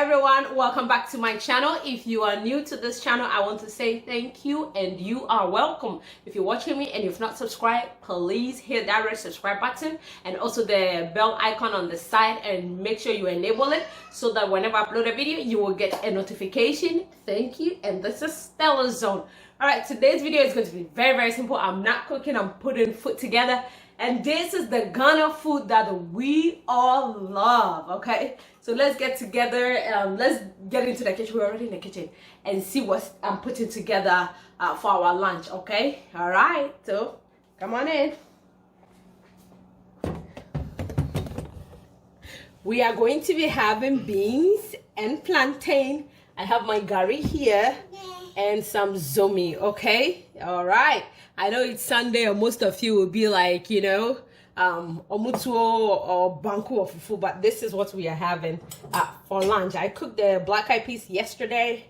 everyone, welcome back to my channel. If you are new to this channel, I want to say thank you and you are welcome. If you're watching me and you've not subscribed, please hit that red subscribe button and also the bell icon on the side, and make sure you enable it so that whenever I upload a video you will get a notification. Thank you. And this is StellaZone. All right, today's video is going to be very simple. I'm not cooking, I'm putting food together. And this is the Ghana food that we all love, okay? So let's get together, let's get into the kitchen. We're already in the kitchen, and see what I'm putting together for our lunch, okay? All right, so come on in. We are going to be having beans and plantain. I have my Gari here and some zomi, okay? All right. I know it's Sunday, and most of you will be like, you know, omutuo or banku or fufu, but this is what we are having for lunch. I cooked the black eyed peas yesterday,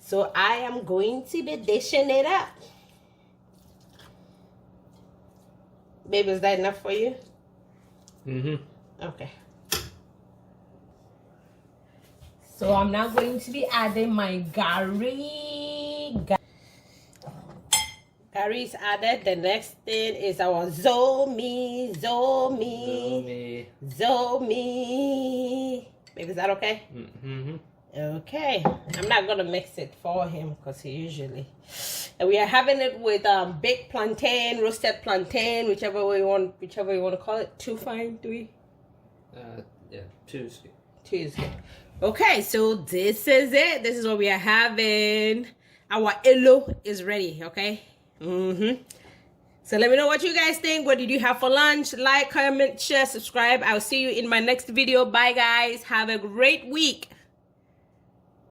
so I am going to be dishing it up. Babe, is that enough for you? Okay. So I'm now going to be adding my Gari. Gari is added. The next thing is our zomi. Baby, is that okay? Okay. I'm not gonna mix it for him because he usually. And we are having it with baked plantain, roasted plantain, whichever you want to call it. 2 fine, 3. Yeah, 2 is good. 2 is good. Okay, so this is it. This is what we are having. Our elo is ready. Okay. So let me know what you guys think. What did you have for lunch? Like, comment, share, subscribe. I'll see you in my next video. Bye guys, have a great week.